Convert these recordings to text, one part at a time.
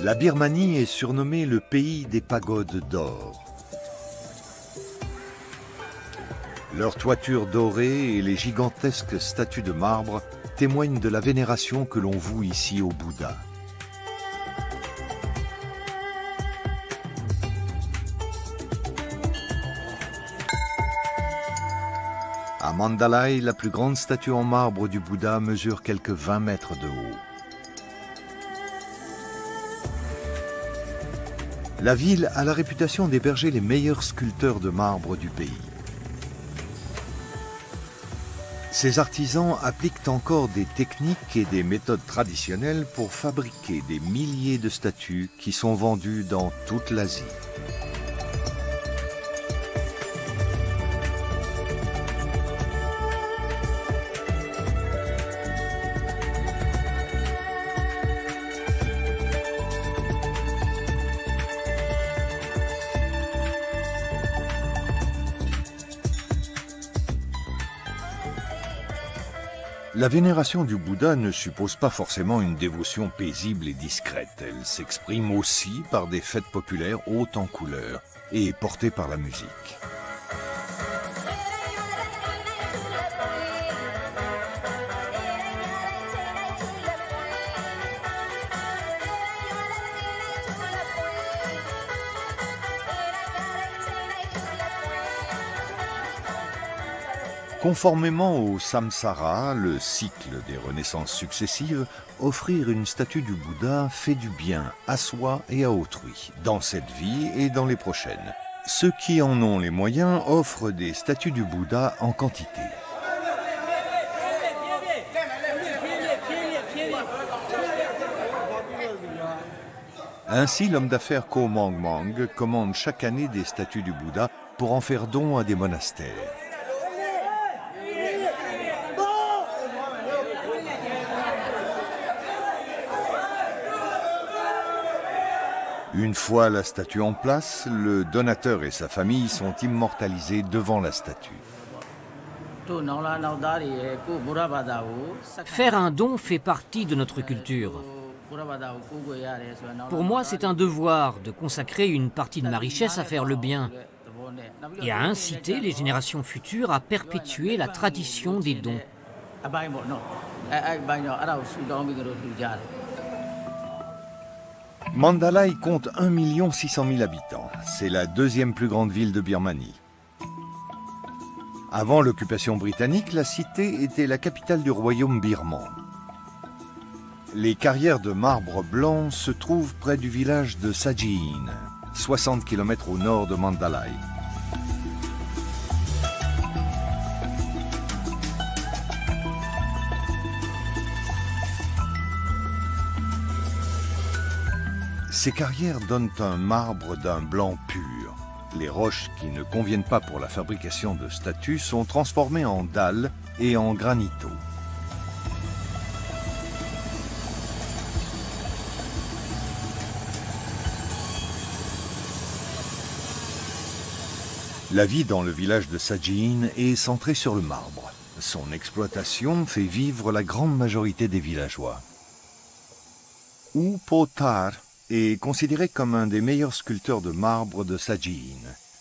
La Birmanie est surnommée le pays des pagodes d'or. Leurs toitures dorées et les gigantesques statues de marbre témoignent de la vénération que l'on voue ici au Bouddha. À Mandalay, la plus grande statue en marbre du Bouddha mesure quelques 20 mètres de haut. La ville a la réputation d'héberger les meilleurs sculpteurs de marbre du pays. Ces artisans appliquent encore des techniques et des méthodes traditionnelles pour fabriquer des milliers de statues qui sont vendues dans toute l'Asie. La vénération du Bouddha ne suppose pas forcément une dévotion paisible et discrète. Elle s'exprime aussi par des fêtes populaires hautes en couleurs et portées par la musique. Conformément au samsara, le cycle des renaissances successives, offrir une statue du Bouddha fait du bien à soi et à autrui, dans cette vie et dans les prochaines. Ceux qui en ont les moyens offrent des statues du Bouddha en quantité. Ainsi, l'homme d'affaires Ko Mang Mang commande chaque année des statues du Bouddha pour en faire don à des monastères. Une fois la statue en place, le donateur et sa famille sont immortalisés devant la statue. Faire un don fait partie de notre culture. Pour moi, c'est un devoir de consacrer une partie de ma richesse à faire le bien et à inciter les générations futures à perpétuer la tradition des dons. Mandalay compte 1 600 000 habitants. C'est la deuxième plus grande ville de Birmanie. Avant l'occupation britannique, la cité était la capitale du royaume birman. Les carrières de marbre blanc se trouvent près du village de Sajiin, 60 km au nord de Mandalay. Ces carrières donnent un marbre d'un blanc pur. Les roches qui ne conviennent pas pour la fabrication de statues sont transformées en dalles et en granito. La vie dans le village de Sajiin est centrée sur le marbre. Son exploitation fait vivre la grande majorité des villageois. U Po Thar est considéré comme un des meilleurs sculpteurs de marbre de Sajiin.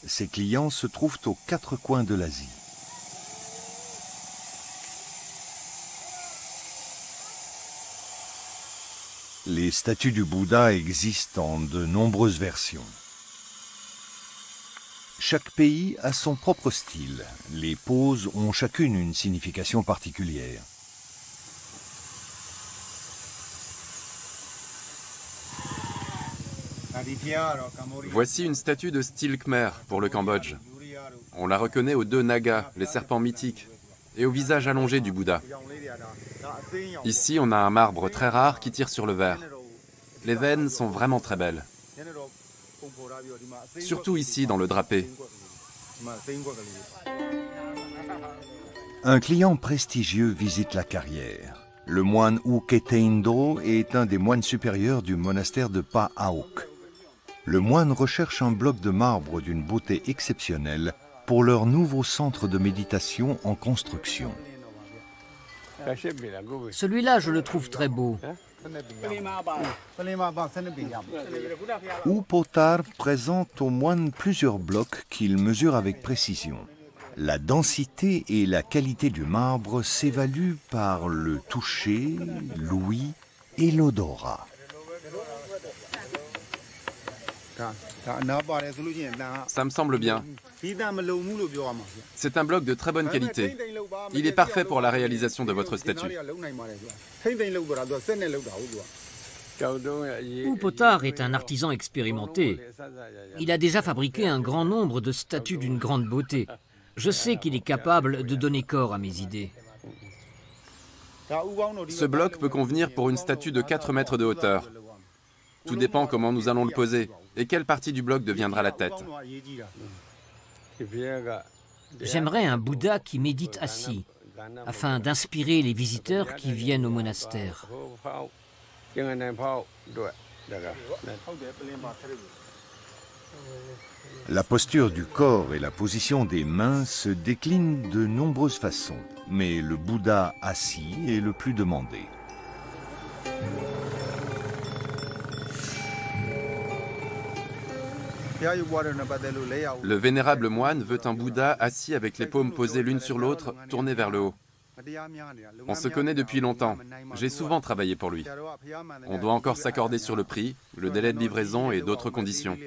Ses clients se trouvent aux 4 coins de l'Asie. Les statues du Bouddha existent en de nombreuses versions. Chaque pays a son propre style. Les poses ont chacune une signification particulière. Voici une statue de style Khmer pour le Cambodge. On la reconnaît aux 2 nagas, les serpents mythiques, et au visage allongé du Bouddha. Ici, on a un marbre très rare qui tire sur le verre. Les veines sont vraiment très belles. Surtout ici, dans le drapé. Un client prestigieux visite la carrière. Le moine U Keteindo est un des moines supérieurs du monastère de Pa Aok. Le moine recherche un bloc de marbre d'une beauté exceptionnelle pour leur nouveau centre de méditation en construction. Celui-là, je le trouve très beau. Upotar présente aux moines plusieurs blocs qu'il mesure avec précision. La densité et la qualité du marbre s'évaluent par le toucher, l'ouïe et l'odorat. Ça me semble bien. C'est un bloc de très bonne qualité. Il est parfait pour la réalisation de votre statue. Upotar est un artisan expérimenté. Il a déjà fabriqué un grand nombre de statues d'une grande beauté. Je sais qu'il est capable de donner corps à mes idées. Ce bloc peut convenir pour une statue de 4 mètres de hauteur. Tout dépend comment nous allons le poser et quelle partie du bloc deviendra la tête. J'aimerais un Bouddha qui médite assis, afin d'inspirer les visiteurs qui viennent au monastère. La posture du corps et la position des mains se déclinent de nombreuses façons, mais le Bouddha assis est le plus demandé. Le vénérable moine veut un Bouddha assis avec les paumes posées l'une sur l'autre, tournées vers le haut. On se connaît depuis longtemps. J'ai souvent travaillé pour lui. On doit encore s'accorder sur le prix, le délai de livraison et d'autres conditions.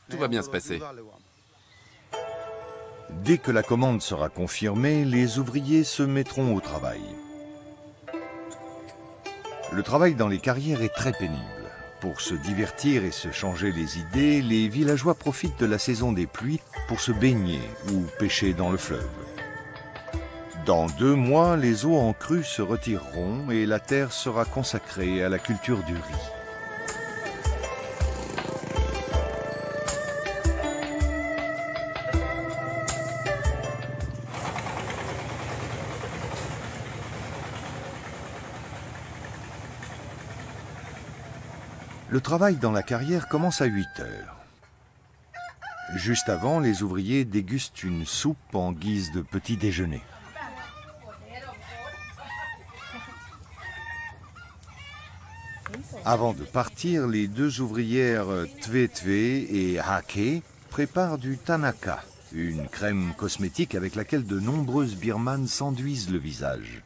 Tout va bien se passer. Dès que la commande sera confirmée, les ouvriers se mettront au travail. Le travail dans les carrières est très pénible. Pour se divertir et se changer les idées, les villageois profitent de la saison des pluies pour se baigner ou pêcher dans le fleuve. Dans 2 mois, les eaux en crue se retireront et la terre sera consacrée à la culture du riz. Le travail dans la carrière commence à 8 heures. Juste avant, les ouvriers dégustent une soupe en guise de petit déjeuner. Avant de partir, les 2 ouvrières Tve Tve et Hake préparent du Tanaka, une crème cosmétique avec laquelle de nombreuses birmanes s'enduisent le visage.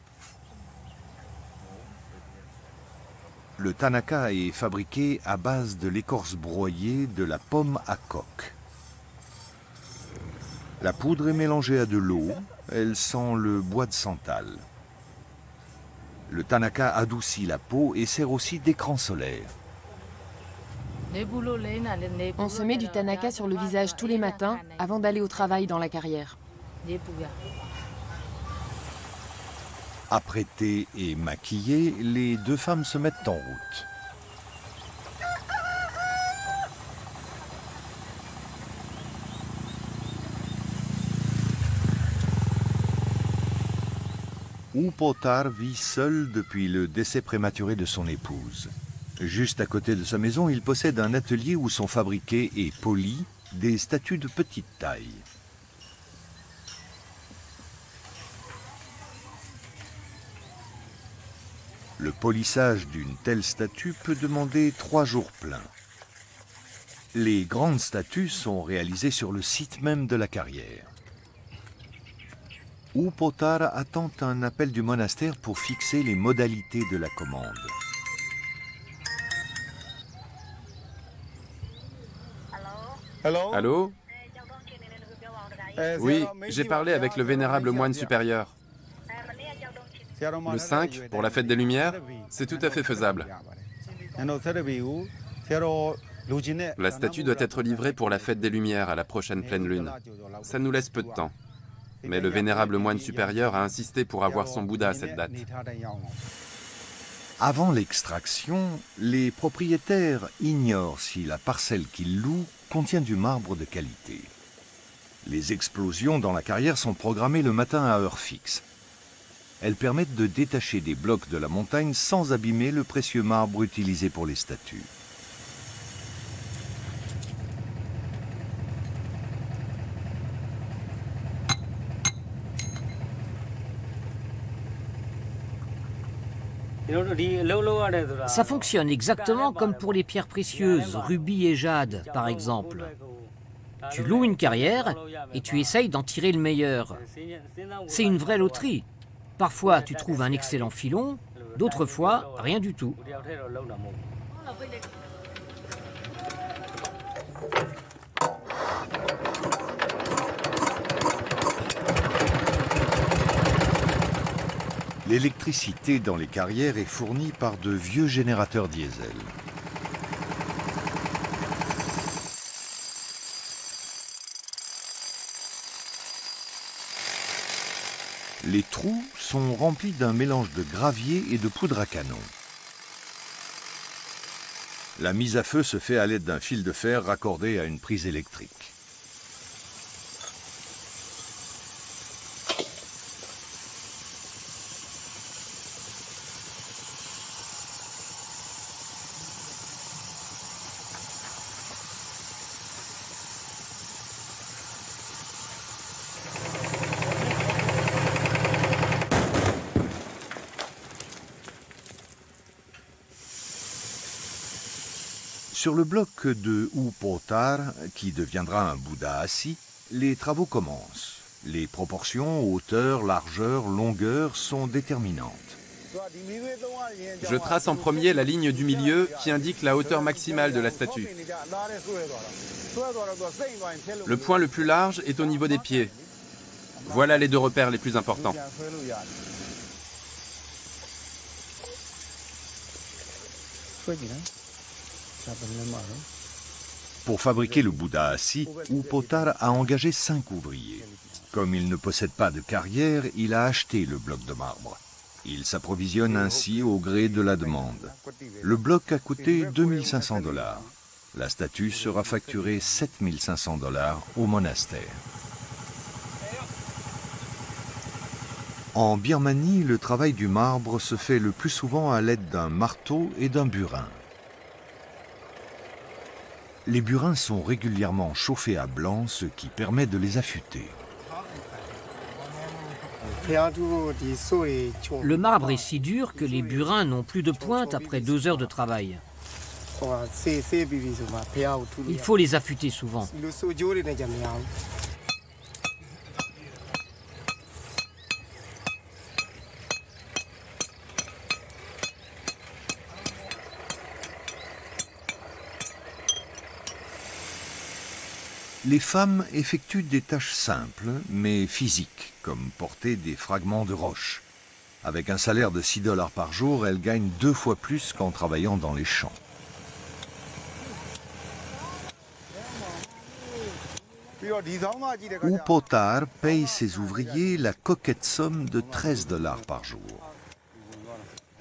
Le Tanaka est fabriqué à base de l'écorce broyée de la pomme à coque. La poudre est mélangée à de l'eau, elle sent le bois de santal. Le Tanaka adoucit la peau et sert aussi d'écran solaire. On se met du Tanaka sur le visage tous les matins avant d'aller au travail dans la carrière. Apprêtées et maquillées, les 2 femmes se mettent en route. Upotar vit seul depuis le décès prématuré de son épouse. Juste à côté de sa maison, il possède un atelier où sont fabriquées et polies des statues de petite taille. Le polissage d'une telle statue peut demander 3 jours pleins. Les grandes statues sont réalisées sur le site même de la carrière. Upotar attend un appel du monastère pour fixer les modalités de la commande. Allô? Oui, j'ai parlé avec le vénérable moine supérieur. Le 5, pour la fête des Lumières, c'est tout à fait faisable. La statue doit être livrée pour la fête des Lumières à la prochaine pleine lune. Ça nous laisse peu de temps. Mais le vénérable moine supérieur a insisté pour avoir son Bouddha à cette date. Avant l'extraction, les propriétaires ignorent si la parcelle qu'ils louent contient du marbre de qualité. Les explosions dans la carrière sont programmées le matin à heure fixe. Elles permettent de détacher des blocs de la montagne sans abîmer le précieux marbre utilisé pour les statues. Ça fonctionne exactement comme pour les pierres précieuses, rubis et jade, par exemple. Tu loues une carrière et tu essayes d'en tirer le meilleur. C'est une vraie loterie. Parfois, tu trouves un excellent filon, d'autres fois, rien du tout. L'électricité dans les carrières est fournie par de vieux générateurs diesel. Les trous sont remplis d'un mélange de gravier et de poudre à canon. La mise à feu se fait à l'aide d'un fil de fer raccordé à une prise électrique. Sur le bloc de Upotar, qui deviendra un Bouddha assis, les travaux commencent. Les proportions, hauteur, largeur, longueur sont déterminantes. Je trace en premier la ligne du milieu qui indique la hauteur maximale de la statue. Le point le plus large est au niveau des pieds. Voilà les deux repères les plus importants. Pour fabriquer le Bouddha assis, Upotar a engagé 5 ouvriers. Comme il ne possède pas de carrière, il a acheté le bloc de marbre. Il s'approvisionne ainsi au gré de la demande. Le bloc a coûté 2500 $. La statue sera facturée 7500 $ au monastère. En Birmanie, le travail du marbre se fait le plus souvent à l'aide d'un marteau et d'un burin. Les burins sont régulièrement chauffés à blanc, ce qui permet de les affûter. Le marbre est si dur que les burins n'ont plus de pointe après 2 heures de travail. Il faut les affûter souvent. Les femmes effectuent des tâches simples, mais physiques, comme porter des fragments de roche. Avec un salaire de 6 $ par jour, elles gagnent 2 fois plus qu'en travaillant dans les champs. Upotar paye ses ouvriers la coquette somme de 13 $ par jour.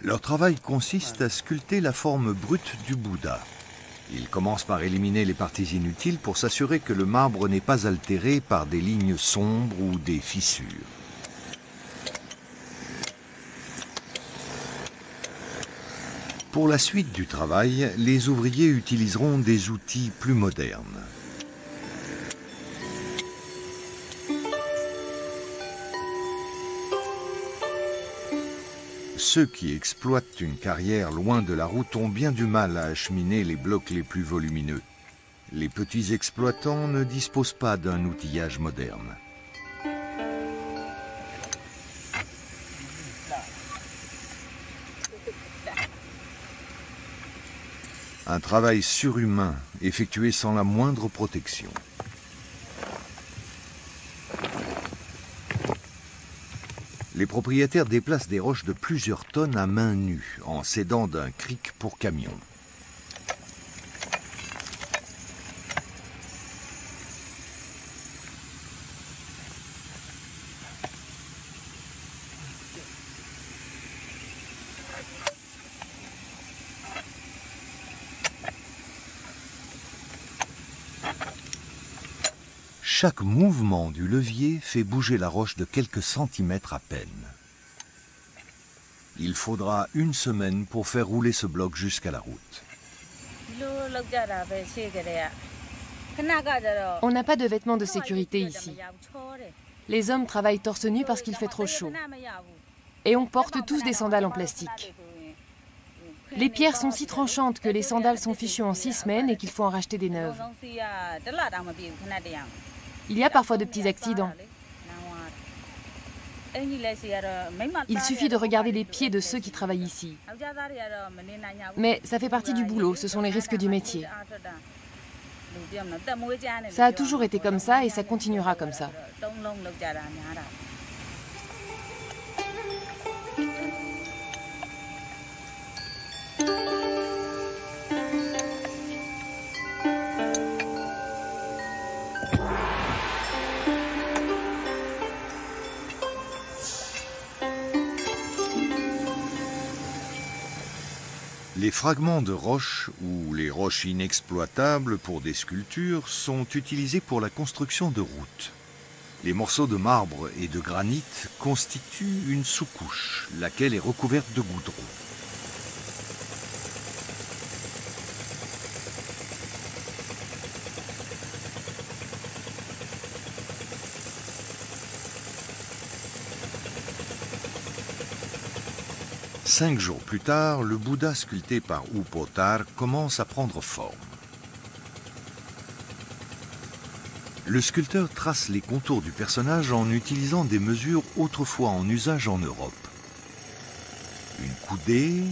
Leur travail consiste à sculpter la forme brute du Bouddha. Ils commencent par éliminer les parties inutiles pour s'assurer que le marbre n'est pas altéré par des lignes sombres ou des fissures. Pour la suite du travail, les ouvriers utiliseront des outils plus modernes. Ceux qui exploitent une carrière loin de la route ont bien du mal à acheminer les blocs les plus volumineux. Les petits exploitants ne disposent pas d'un outillage moderne. Un travail surhumain, effectué sans la moindre protection. Les propriétaires déplacent des roches de plusieurs tonnes à main nue, en s'aidant d'un cric pour camion. Chaque mouvement du levier fait bouger la roche de quelques centimètres à peine. Il faudra 1 semaine pour faire rouler ce bloc jusqu'à la route. On n'a pas de vêtements de sécurité ici. Les hommes travaillent torse nu parce qu'il fait trop chaud. Et on porte tous des sandales en plastique. Les pierres sont si tranchantes que les sandales sont fichues en 6 semaines et qu'il faut en racheter des neuves. Il y a parfois de petits accidents. Il suffit de regarder les pieds de ceux qui travaillent ici. Mais ça fait partie du boulot, ce sont les risques du métier. Ça a toujours été comme ça et ça continuera comme ça. Les fragments de roches ou les roches inexploitables pour des sculptures sont utilisés pour la construction de routes. Les morceaux de marbre et de granit constituent une sous-couche, laquelle est recouverte de goudron. Cinq jours plus tard, le Bouddha sculpté par U Potar commence à prendre forme. Le sculpteur trace les contours du personnage en utilisant des mesures autrefois en usage en Europe. Une coudée,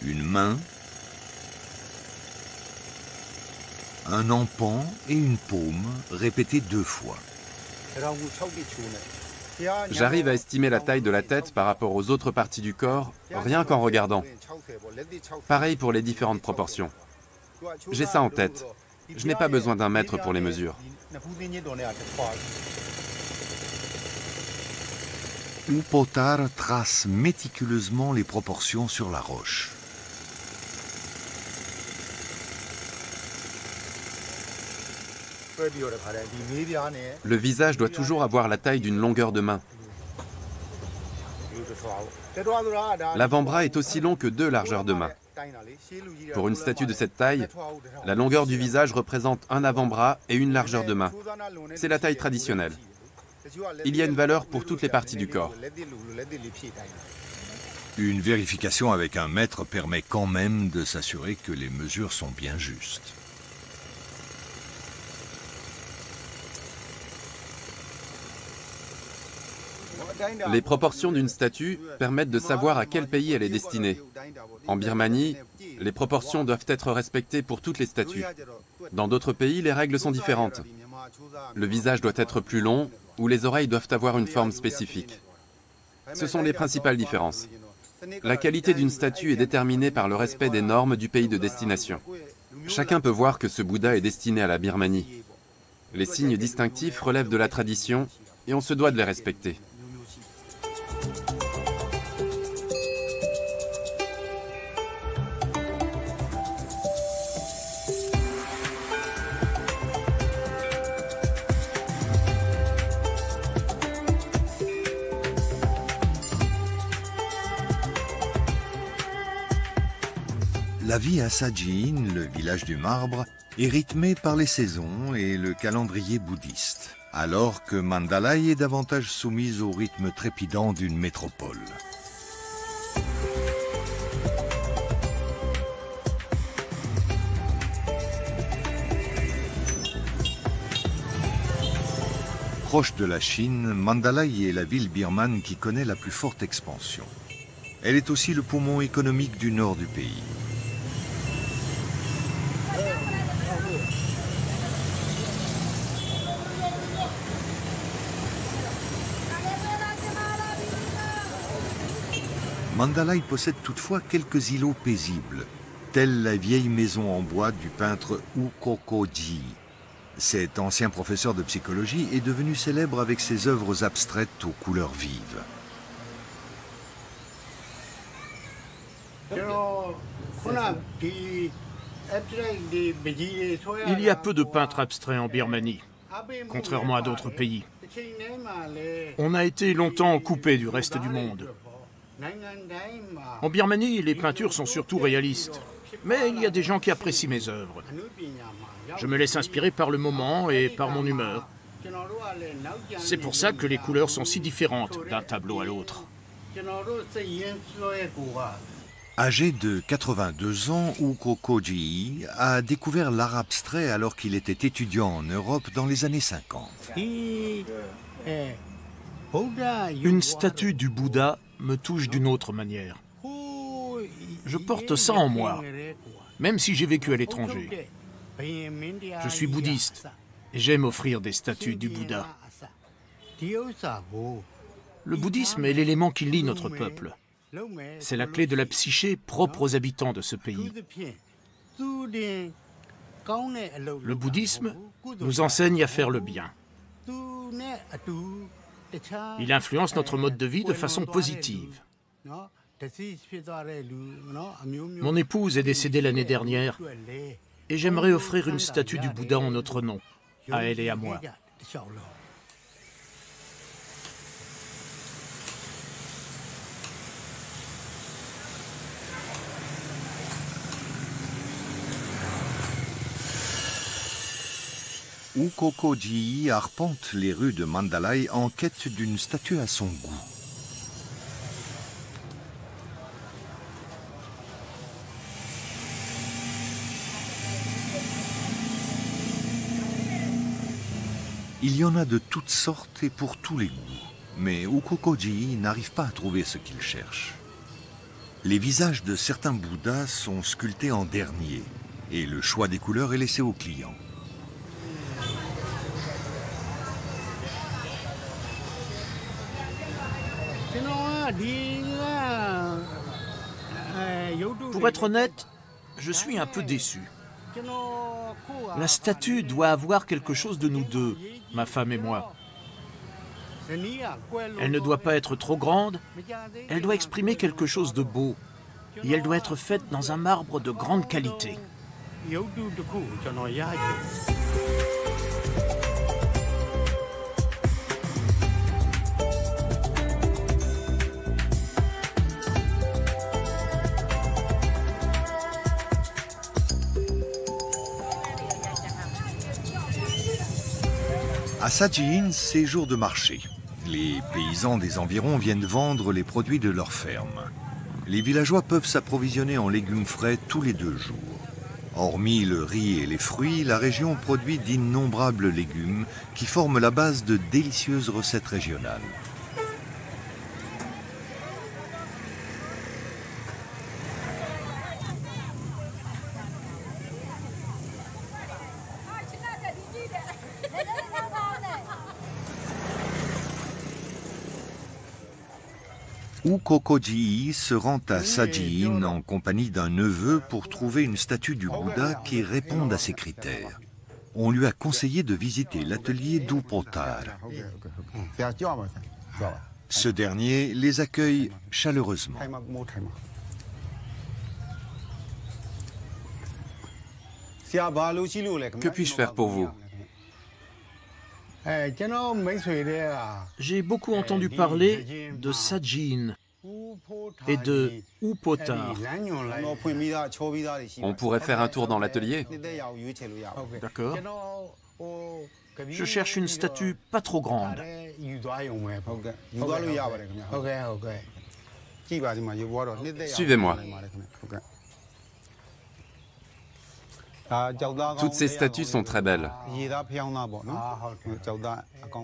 une main, un empan et une paume répétés 2 fois. J'arrive à estimer la taille de la tête par rapport aux autres parties du corps, rien qu'en regardant. Pareil pour les différentes proportions. J'ai ça en tête. Je n'ai pas besoin d'un mètre pour les mesures. U Potar trace méticuleusement les proportions sur la roche. Le visage doit toujours avoir la taille d'une longueur de main. L'avant-bras est aussi long que 2 largeurs de main. Pour une statue de cette taille, la longueur du visage représente un avant-bras et une largeur de main. C'est la taille traditionnelle. Il y a une valeur pour toutes les parties du corps. Une vérification avec un mètre permet quand même de s'assurer que les mesures sont bien justes. Les proportions d'une statue permettent de savoir à quel pays elle est destinée. En Birmanie, les proportions doivent être respectées pour toutes les statues. Dans d'autres pays, les règles sont différentes. Le visage doit être plus long ou les oreilles doivent avoir une forme spécifique. Ce sont les principales différences. La qualité d'une statue est déterminée par le respect des normes du pays de destination. Chacun peut voir que ce Bouddha est destiné à la Birmanie. Les signes distinctifs relèvent de la tradition et on se doit de les respecter. La vie à Sajiin, le village du marbre, est rythmée par les saisons et le calendrier bouddhiste, alors que Mandalay est davantage soumise au rythme trépidant d'une métropole. Proche de la Chine, Mandalay est la ville birmane qui connaît la plus forte expansion. Elle est aussi le poumon économique du nord du pays. Mandalay possède toutefois quelques îlots paisibles, telle la vieille maison en bois du peintre U Kokoji. Cet ancien professeur de psychologie est devenu célèbre avec ses œuvres abstraites aux couleurs vives. Il y a peu de peintres abstraits en Birmanie, contrairement à d'autres pays. On a été longtemps coupé du reste du monde. En Birmanie, les peintures sont surtout réalistes. Mais il y a des gens qui apprécient mes œuvres. Je me laisse inspirer par le moment et par mon humeur. C'est pour ça que les couleurs sont si différentes d'un tableau à l'autre. Âgé de 82 ans, Ukoko Ji a découvert l'art abstrait alors qu'il était étudiant en Europe dans les années 50. Une statue du Bouddha me touche d'une autre manière. Je porte ça en moi, même si j'ai vécu à l'étranger. Je suis bouddhiste et j'aime offrir des statues du Bouddha. Le bouddhisme est l'élément qui lie notre peuple. C'est la clé de la psyché propre aux habitants de ce pays. Le bouddhisme nous enseigne à faire le bien. Il influence notre mode de vie de façon positive. Mon épouse est décédée l'année dernière et j'aimerais offrir une statue du Bouddha en notre nom, à elle et à moi. Ukoko Ji arpente les rues de Mandalay en quête d'une statue à son goût. Il y en a de toutes sortes et pour tous les goûts, mais Ukoko Ji n'arrive pas à trouver ce qu'il cherche. Les visages de certains Bouddhas sont sculptés en dernier et le choix des couleurs est laissé aux clients. Pour être honnête, je suis un peu déçu. La statue doit avoir quelque chose de nous deux, ma femme et moi. Elle ne doit pas être trop grande, elle doit exprimer quelque chose de beau, et elle doit être faite dans un marbre de grande qualité. À Sajiin, c'est jour de marché. Les paysans des environs viennent vendre les produits de leur ferme. Les villageois peuvent s'approvisionner en légumes frais tous les 2 jours. Hormis le riz et les fruits, la région produit d'innombrables légumes qui forment la base de délicieuses recettes régionales. Ukoko Ji se rend à Sajiin en compagnie d'un neveu pour trouver une statue du Bouddha qui réponde à ses critères. On lui a conseillé de visiter l'atelier d'Upotar. Ce dernier les accueille chaleureusement. Que puis-je faire pour vous? J'ai beaucoup entendu parler de Sajiin et de Upotar. On pourrait faire un tour dans l'atelier? D'accord. Je cherche une statue pas trop grande. Suivez-moi. Toutes ces statues sont très belles.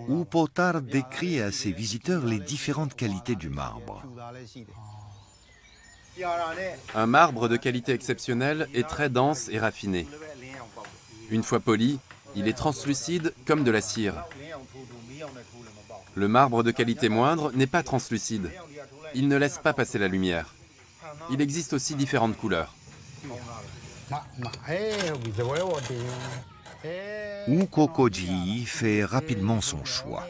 Upotar décrit à ses visiteurs les différentes qualités du marbre. Un marbre de qualité exceptionnelle est très dense et raffiné. Une fois poli, il est translucide comme de la cire. Le marbre de qualité moindre n'est pas translucide. Il ne laisse pas passer la lumière. Il existe aussi différentes couleurs. Ukoko Ji fait rapidement son choix.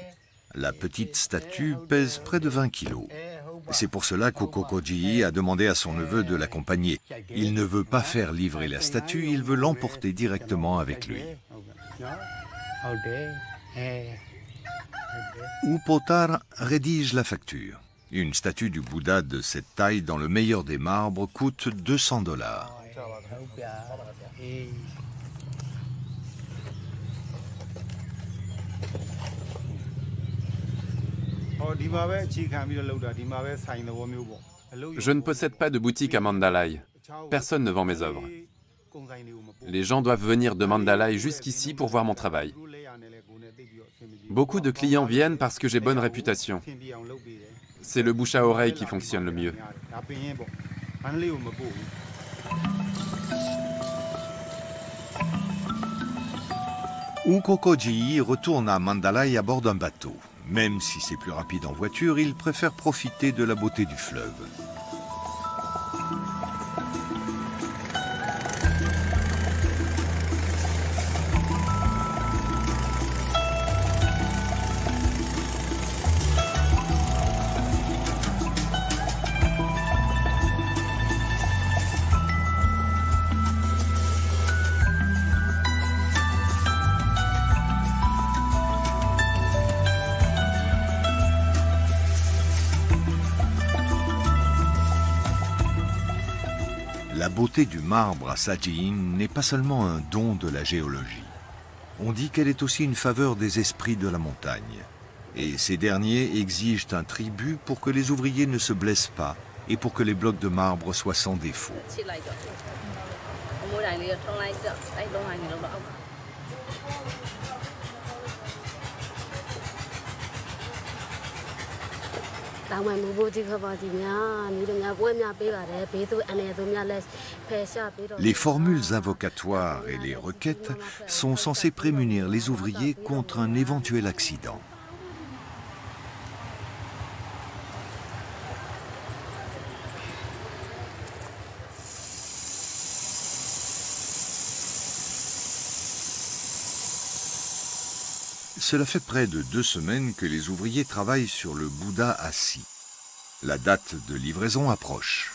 La petite statue pèse près de 20 kilos. C'est pour cela qu'Ukoko Ji a demandé à son neveu de l'accompagner. Il ne veut pas faire livrer la statue, il veut l'emporter directement avec lui. Upotar rédige la facture. Une statue du Bouddha de cette taille dans le meilleur des marbres coûte $200. Je ne possède pas de boutique à Mandalay. Personne ne vend mes œuvres. Les gens doivent venir de Mandalay jusqu'ici pour voir mon travail. Beaucoup de clients viennent parce que j'ai bonne réputation. C'est le bouche à oreille qui fonctionne le mieux. Unkokoji retourne à Mandalay à bord d'un bateau. Même si c'est plus rapide en voiture, il préfère profiter de la beauté du fleuve. La beauté du marbre à Sajiin n'est pas seulement un don de la géologie. On dit qu'elle est aussi une faveur des esprits de la montagne. Et ces derniers exigent un tribut pour que les ouvriers ne se blessent pas et pour que les blocs de marbre soient sans défaut. Les formules invocatoires et les requêtes sont censées prémunir les ouvriers contre un éventuel accident. Cela fait près de 2 semaines que les ouvriers travaillent sur le Bouddha assis. La date de livraison approche.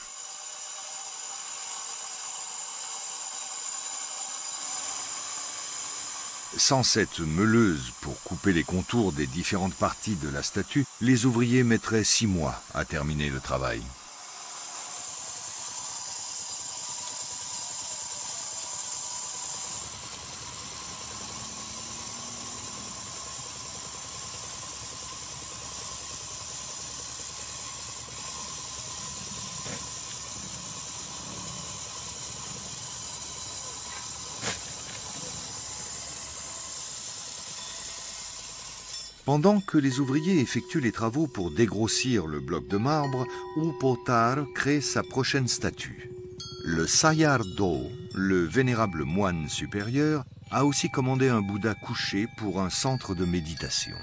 Sans cette meuleuse pour couper les contours des différentes parties de la statue, les ouvriers mettraient 6 mois à terminer le travail. Pendant que les ouvriers effectuent les travaux pour dégrossir le bloc de marbre, Upotar crée sa prochaine statue. Le Sayar-do, le vénérable moine supérieur, a aussi commandé un Bouddha couché pour un centre de méditation.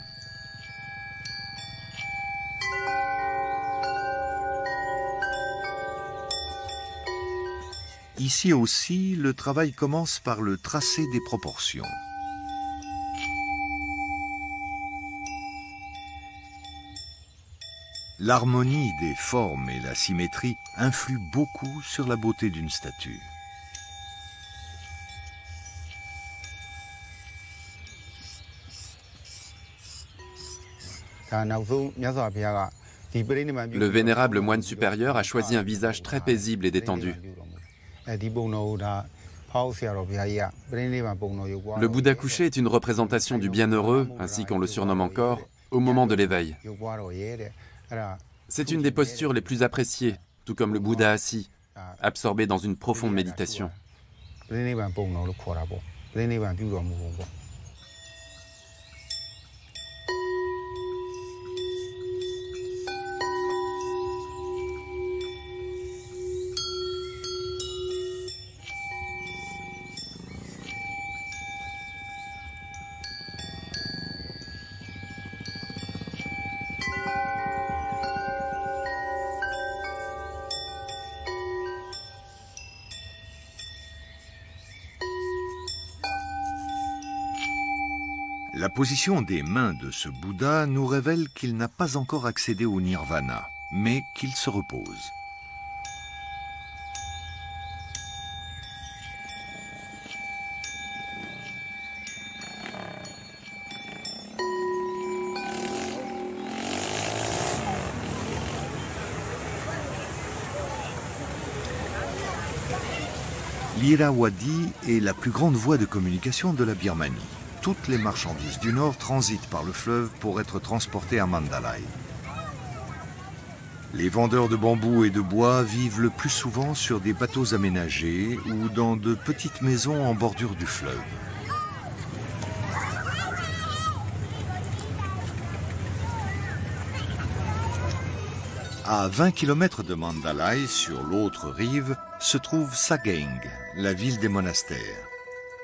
Ici aussi, le travail commence par le tracé des proportions. L'harmonie des formes et la symétrie influent beaucoup sur la beauté d'une statue. Le vénérable moine supérieur a choisi un visage très paisible et détendu. Le Bouddha couché est une représentation du bienheureux, ainsi qu'on le surnomme encore, au moment de l'éveil. C'est une des postures les plus appréciées, tout comme le Bouddha assis, absorbé dans une profonde méditation. La position des mains de ce Bouddha nous révèle qu'il n'a pas encore accédé au nirvana, mais qu'il se repose. L'Irrawaddy est la plus grande voie de communication de la Birmanie. Toutes les marchandises du Nord transitent par le fleuve pour être transportées à Mandalay. Les vendeurs de bambou et de bois vivent le plus souvent sur des bateaux aménagés ou dans de petites maisons en bordure du fleuve. À 20 km de Mandalay, sur l'autre rive, se trouve Sagaing, la ville des monastères.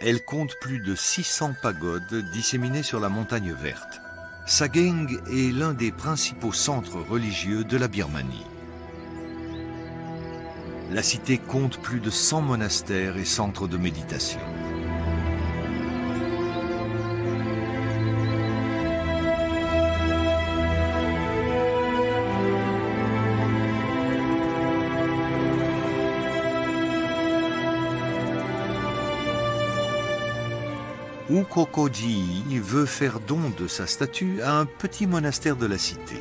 Elle compte plus de 600 pagodes disséminées sur la montagne verte. Sagaing est l'un des principaux centres religieux de la Birmanie. La cité compte plus de 100 monastères et centres de méditation. Ukokojii veut faire don de sa statue à un petit monastère de la cité.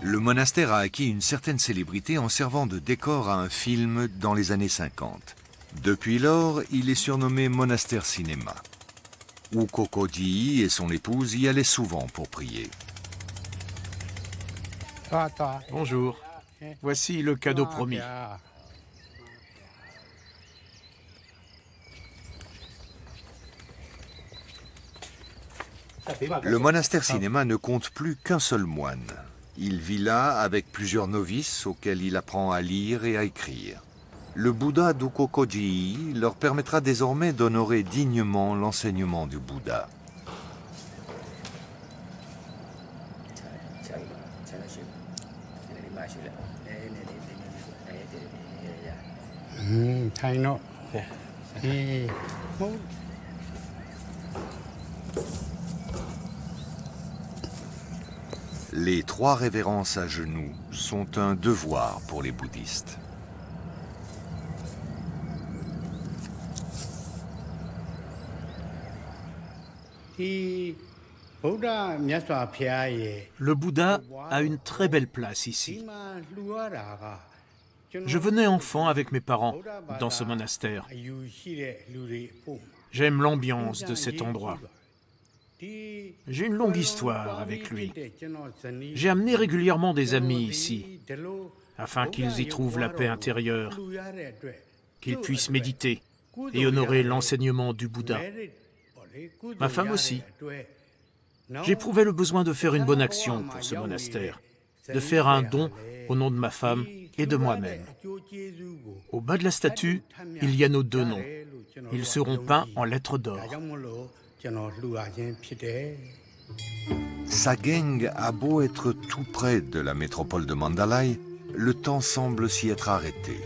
Le monastère a acquis une certaine célébrité en servant de décor à un film dans les années 50. Depuis lors, il est surnommé Monastère Cinéma. Ukokojii et son épouse y allaient souvent pour prier. Bonjour. Voici le cadeau promis. Le monastère Cinéma ne compte plus qu'un seul moine. Il vit là avec plusieurs novices auxquels il apprend à lire et à écrire. Le Bouddha d'Ukokojii leur permettra désormais d'honorer dignement l'enseignement du Bouddha. Les 3 révérences à genoux sont un devoir pour les bouddhistes. Le Bouddha a une très belle place ici. Je venais enfant avec mes parents dans ce monastère. J'aime l'ambiance de cet endroit. J'ai une longue histoire avec lui. J'ai amené régulièrement des amis ici, afin qu'ils y trouvent la paix intérieure, qu'ils puissent méditer et honorer l'enseignement du Bouddha. Ma femme aussi. J'éprouvais le besoin de faire une bonne action pour ce monastère, de faire un don au nom de ma femme et de moi-même. Au bas de la statue, il y a nos 2 noms. Ils seront peints en lettres d'or. Sagaing a beau être tout près de la métropole de Mandalay, le temps semble s'y être arrêté.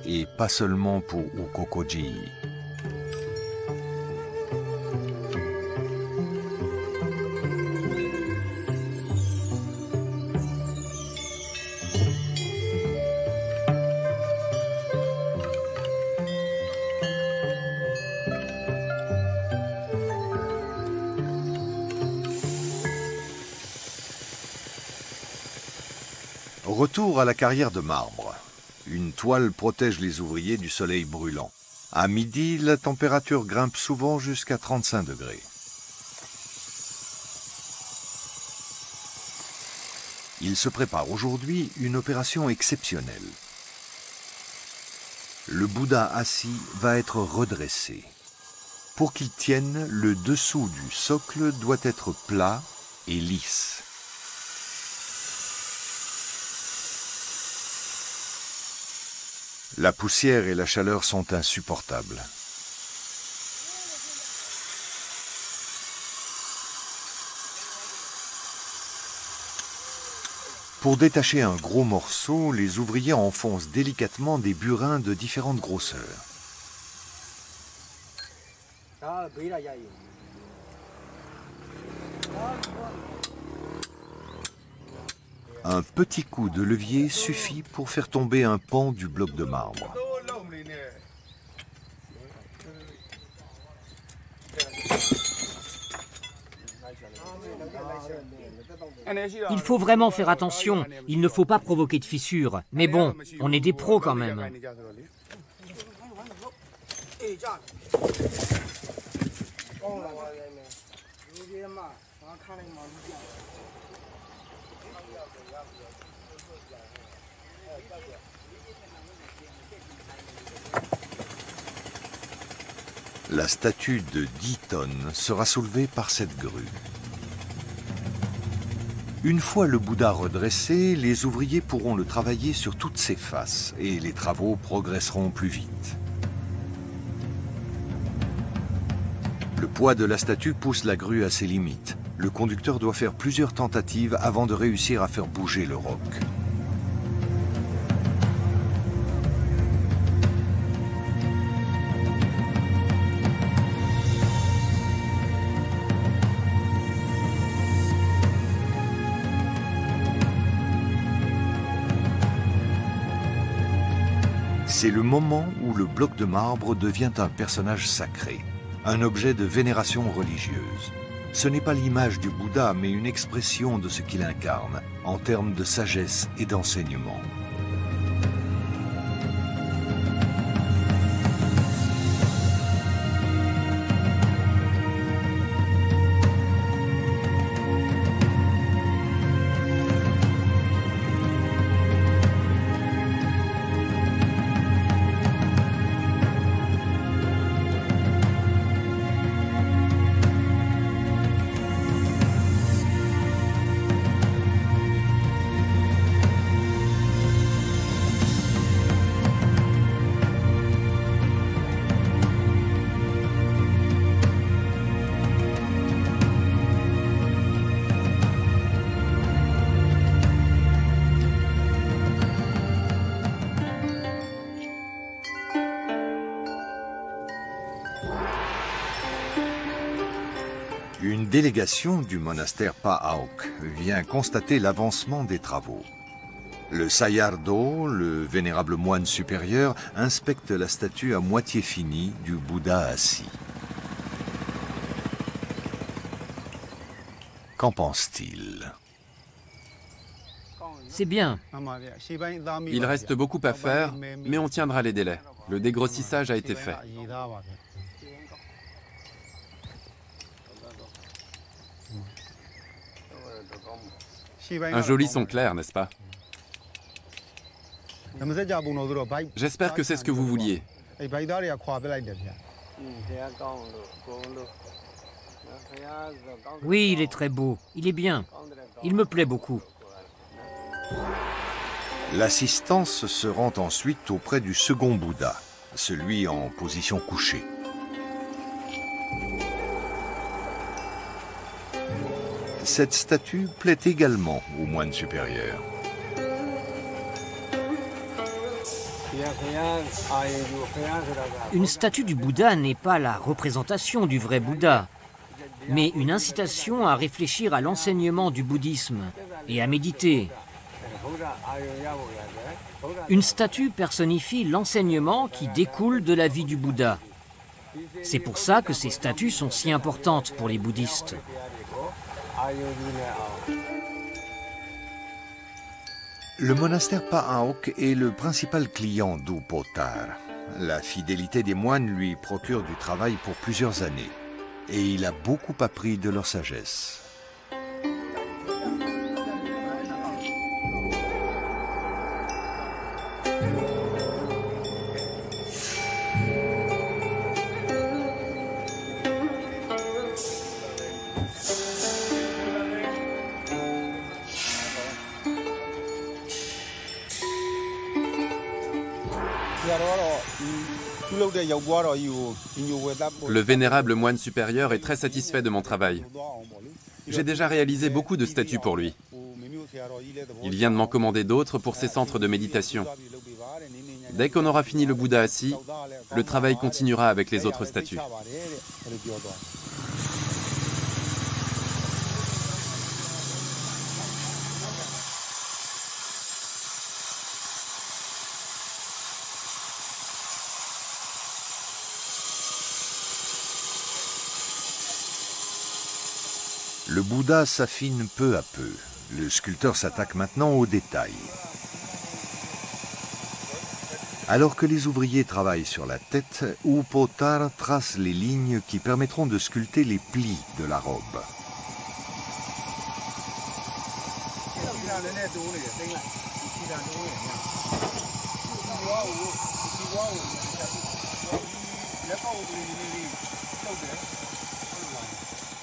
Et pas seulement pour Ukokojii. Retour à la carrière de marbre. Une toile protège les ouvriers du soleil brûlant. À midi, la température grimpe souvent jusqu'à 35 degrés. Il se prépare aujourd'hui une opération exceptionnelle. Le Bouddha assis va être redressé. Pour qu'il tienne, le dessous du socle doit être plat et lisse. La poussière et la chaleur sont insupportables. Pour détacher un gros morceau, les ouvriers enfoncent délicatement des burins de différentes grosseurs. Un petit coup de levier suffit pour faire tomber un pan du bloc de marbre. Il faut vraiment faire attention, il ne faut pas provoquer de fissures. Mais bon, on est des pros quand même. La statue de 10 tonnes sera soulevée par cette grue. Une fois le Bouddha redressé, les ouvriers pourront le travailler sur toutes ses faces et les travaux progresseront plus vite. Le poids de la statue pousse la grue à ses limites. Le conducteur doit faire plusieurs tentatives avant de réussir à faire bouger le roc. C'est le moment où le bloc de marbre devient un personnage sacré, un objet de vénération religieuse. Ce n'est pas l'image du Bouddha, mais une expression de ce qu'il incarne, en termes de sagesse et d'enseignement. Une délégation du monastère Pa'aok vient constater l'avancement des travaux. Le Sayardo, le vénérable moine supérieur, inspecte la statue à moitié finie du Bouddha assis. Qu'en pense-t-il? C'est bien. Il reste beaucoup à faire, mais on tiendra les délais. Le dégrossissage a été fait. Un joli son clair, n'est-ce pas? J'espère que c'est ce que vous vouliez. Oui, il est très beau. Il est bien. Il me plaît beaucoup. L'assistance se rend ensuite auprès du second Bouddha, celui en position couchée. Cette statue plaît également au moine supérieur. Une statue du Bouddha n'est pas la représentation du vrai Bouddha, mais une incitation à réfléchir à l'enseignement du bouddhisme et à méditer. Une statue personnifie l'enseignement qui découle de la vie du Bouddha. C'est pour ça que ces statues sont si importantes pour les bouddhistes. Le monastère Pa'aok est le principal client d'U Po Thar. La fidélité des moines lui procure du travail pour plusieurs années. Et il a beaucoup appris de leur sagesse. Le vénérable moine supérieur est très satisfait de mon travail. J'ai déjà réalisé beaucoup de statues pour lui. Il vient de m'en commander d'autres pour ses centres de méditation. Dès qu'on aura fini le Bouddha assis, le travail continuera avec les autres statues. Le Bouddha s'affine peu à peu. Le sculpteur s'attaque maintenant aux détails. Alors que les ouvriers travaillent sur la tête, Upotar trace les lignes qui permettront de sculpter les plis de la robe.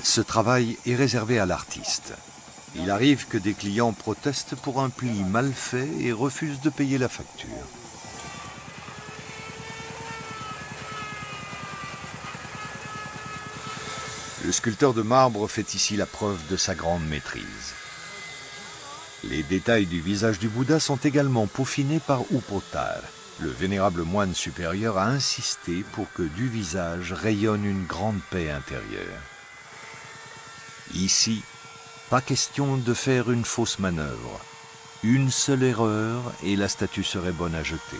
Ce travail est réservé à l'artiste. Il arrive que des clients protestent pour un pli mal fait et refusent de payer la facture. Le sculpteur de marbre fait ici la preuve de sa grande maîtrise. Les détails du visage du Bouddha sont également peaufinés par Upotar. Le vénérable moine supérieur a insisté pour que du visage rayonne une grande paix intérieure. Ici, pas question de faire une fausse manœuvre. Une seule erreur et la statue serait bonne à jeter.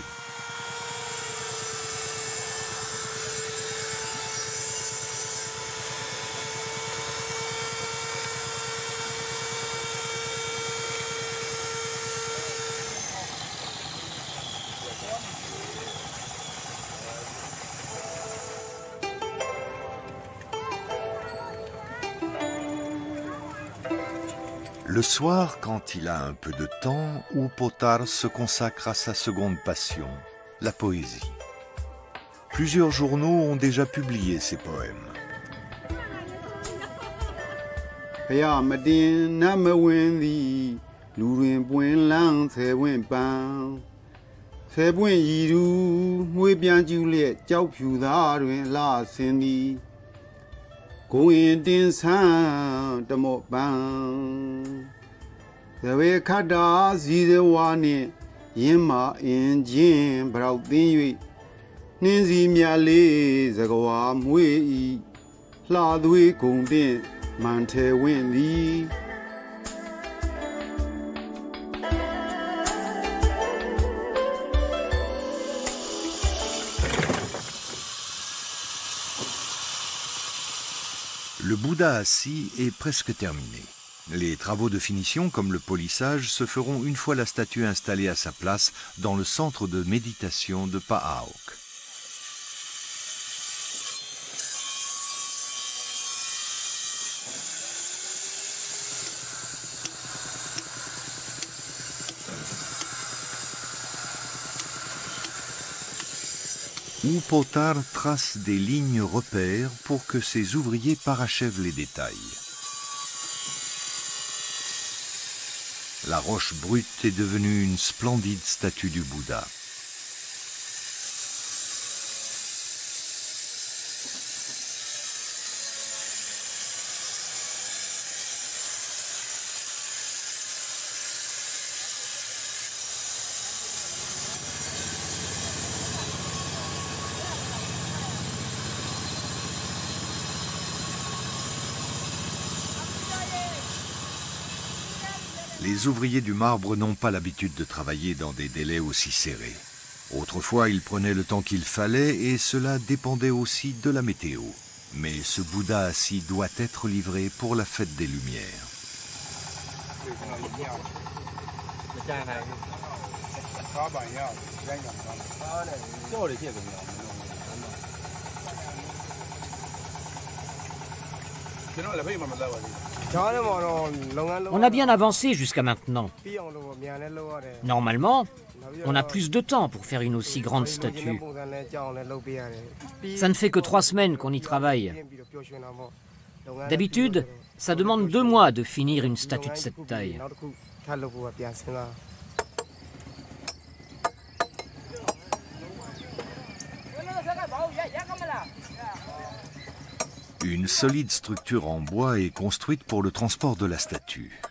Le soir, quand il a un peu de temps, Upotar se consacre à sa seconde passion, la poésie. Plusieurs journaux ont déjà publié ses poèmes. Le Bouddha assis est presque terminé. Les travaux de finition, comme le polissage, se feront une fois la statue installée à sa place dans le centre de méditation de Pa'aok. Upotar trace des lignes repères pour que ses ouvriers parachèvent les détails. La roche brute est devenue une splendide statue du Bouddha. Les ouvriers du marbre n'ont pas l'habitude de travailler dans des délais aussi serrés. Autrefois, ils prenaient le temps qu'il fallait et cela dépendait aussi de la météo. Mais ce Bouddha assis doit être livré pour la fête des Lumières. On a bien avancé jusqu'à maintenant. Normalement, on a plus de temps pour faire une aussi grande statue. Ça ne fait que 3 semaines qu'on y travaille. D'habitude, ça demande 2 mois de finir une statue de cette taille. Une solide structure en bois est construite pour le transport de la statue.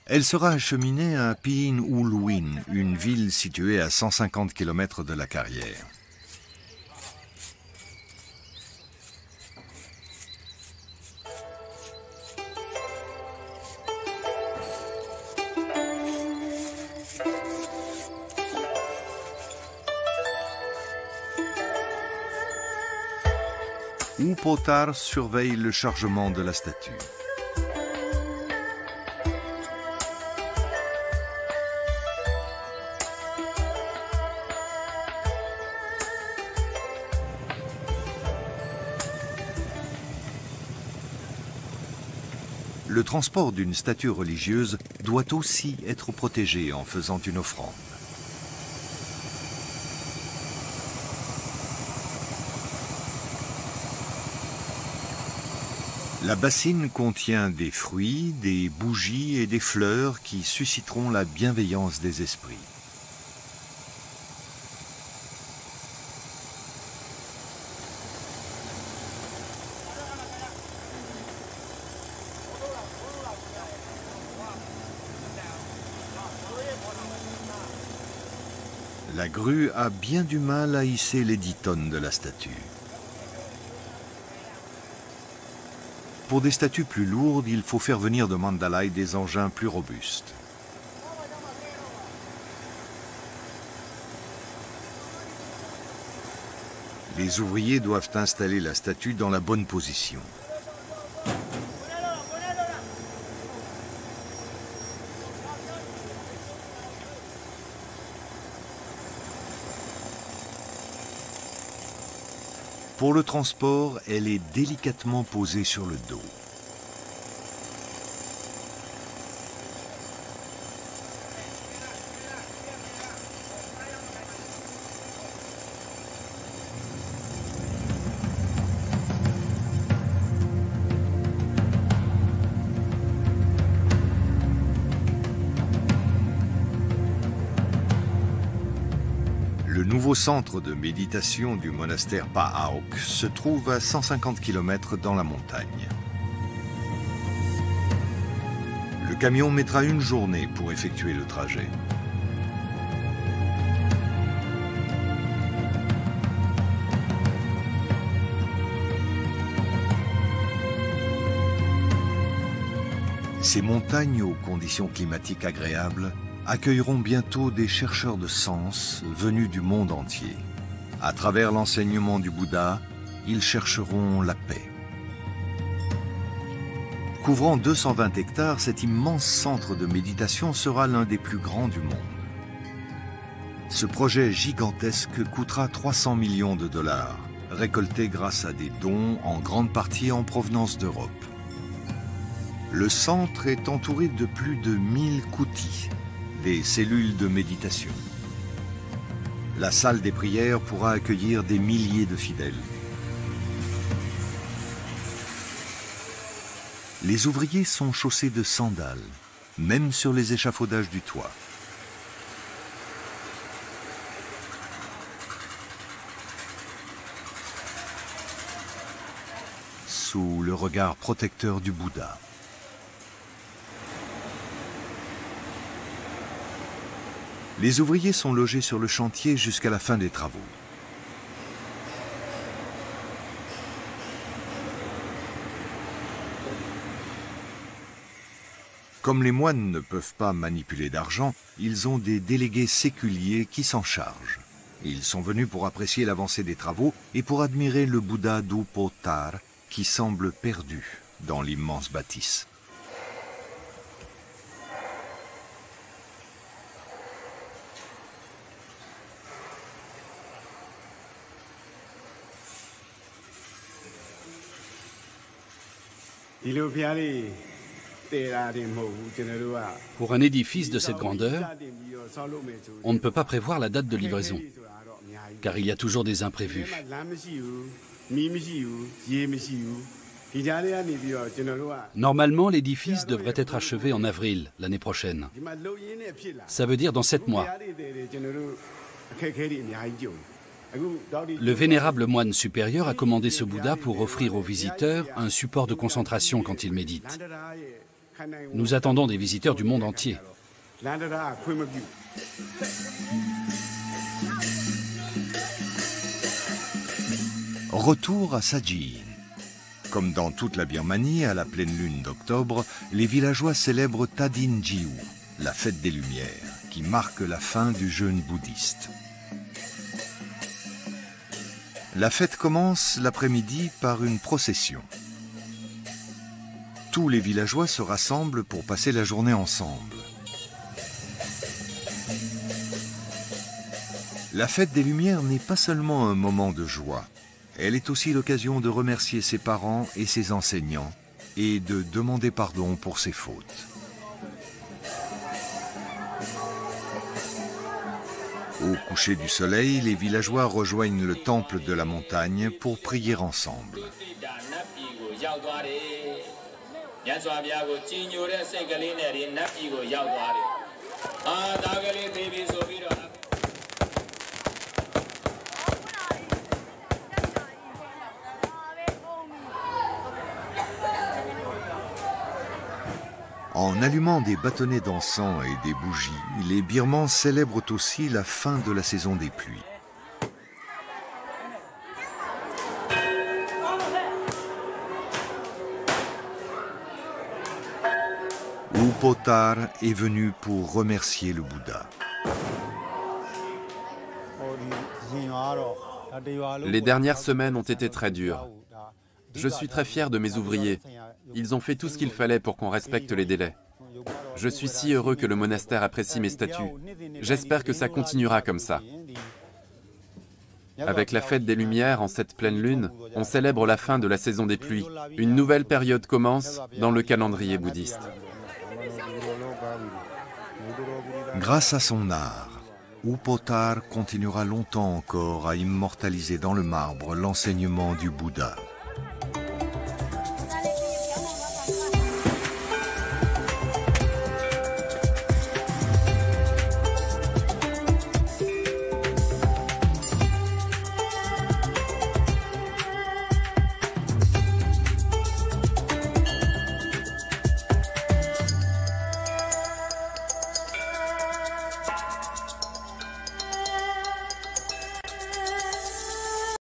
Elle sera acheminée à Piin Uluin, une ville située à 150 km de la carrière. Upotar surveille le chargement de la statue. le transport d'une statue religieuse doit aussi être protégé en faisant une offrande. La bassine contient des fruits, des bougies et des fleurs qui susciteront la bienveillance des esprits. La grue a bien du mal à hisser les 10 tonnes de la statue. Pour des statues plus lourdes, il faut faire venir de Mandalay des engins plus robustes. Les ouvriers doivent installer la statue dans la bonne position. Pour le transport, elle est délicatement posée sur le dos. Le nouveau centre de méditation du monastère Pa'aok se trouve à 150 km dans la montagne. Le camion mettra une journée pour effectuer le trajet. Ces montagnes aux conditions climatiques agréables accueilleront bientôt des chercheurs de sens venus du monde entier. À travers l'enseignement du Bouddha, ils chercheront la paix. Couvrant 220 hectares, cet immense centre de méditation sera l'un des plus grands du monde. Ce projet gigantesque coûtera 300 millions de dollars, récoltés grâce à des dons en grande partie en provenance d'Europe. Le centre est entouré de plus de 1000 kuti, des cellules de méditation. La salle des prières pourra accueillir des milliers de fidèles. Les ouvriers sont chaussés de sandales, même sur les échafaudages du toit. Sous le regard protecteur du Bouddha. Les ouvriers sont logés sur le chantier jusqu'à la fin des travaux. Comme les moines ne peuvent pas manipuler d'argent, ils ont des délégués séculiers qui s'en chargent. Ils sont venus pour apprécier l'avancée des travaux et pour admirer le Bouddha d'Upotar qui semble perdu dans l'immense bâtisse. Pour un édifice de cette grandeur, on ne peut pas prévoir la date de livraison, car il y a toujours des imprévus. Normalement, l'édifice devrait être achevé en avril l'année prochaine. Ça veut dire dans 7 mois. Le vénérable moine supérieur a commandé ce Bouddha pour offrir aux visiteurs un support de concentration quand ils méditent. Nous attendons des visiteurs du monde entier. Retour à Sajiin. Comme dans toute la Birmanie, à la pleine lune d'octobre, les villageois célèbrent Tadin Jiu, la fête des Lumières, qui marque la fin du jeûne bouddhiste. La fête commence l'après-midi par une procession. Tous les villageois se rassemblent pour passer la journée ensemble. La fête des Lumières n'est pas seulement un moment de joie. Elle est aussi l'occasion de remercier ses parents et ses enseignants et de demander pardon pour ses fautes. Au coucher du soleil, les villageois rejoignent le temple de la montagne pour prier ensemble. En allumant des bâtonnets d'encens et des bougies, les Birmans célèbrent aussi la fin de la saison des pluies. Upotar est venu pour remercier le Bouddha. Les dernières semaines ont été très dures. Je suis très fier de mes ouvriers. Ils ont fait tout ce qu'il fallait pour qu'on respecte les délais. Je suis si heureux que le monastère apprécie mes statuts. J'espère que ça continuera comme ça. Avec la fête des Lumières, en cette pleine lune, on célèbre la fin de la saison des pluies. Une nouvelle période commence dans le calendrier bouddhiste. Grâce à son art, Upotar continuera longtemps encore à immortaliser dans le marbre l'enseignement du Bouddha.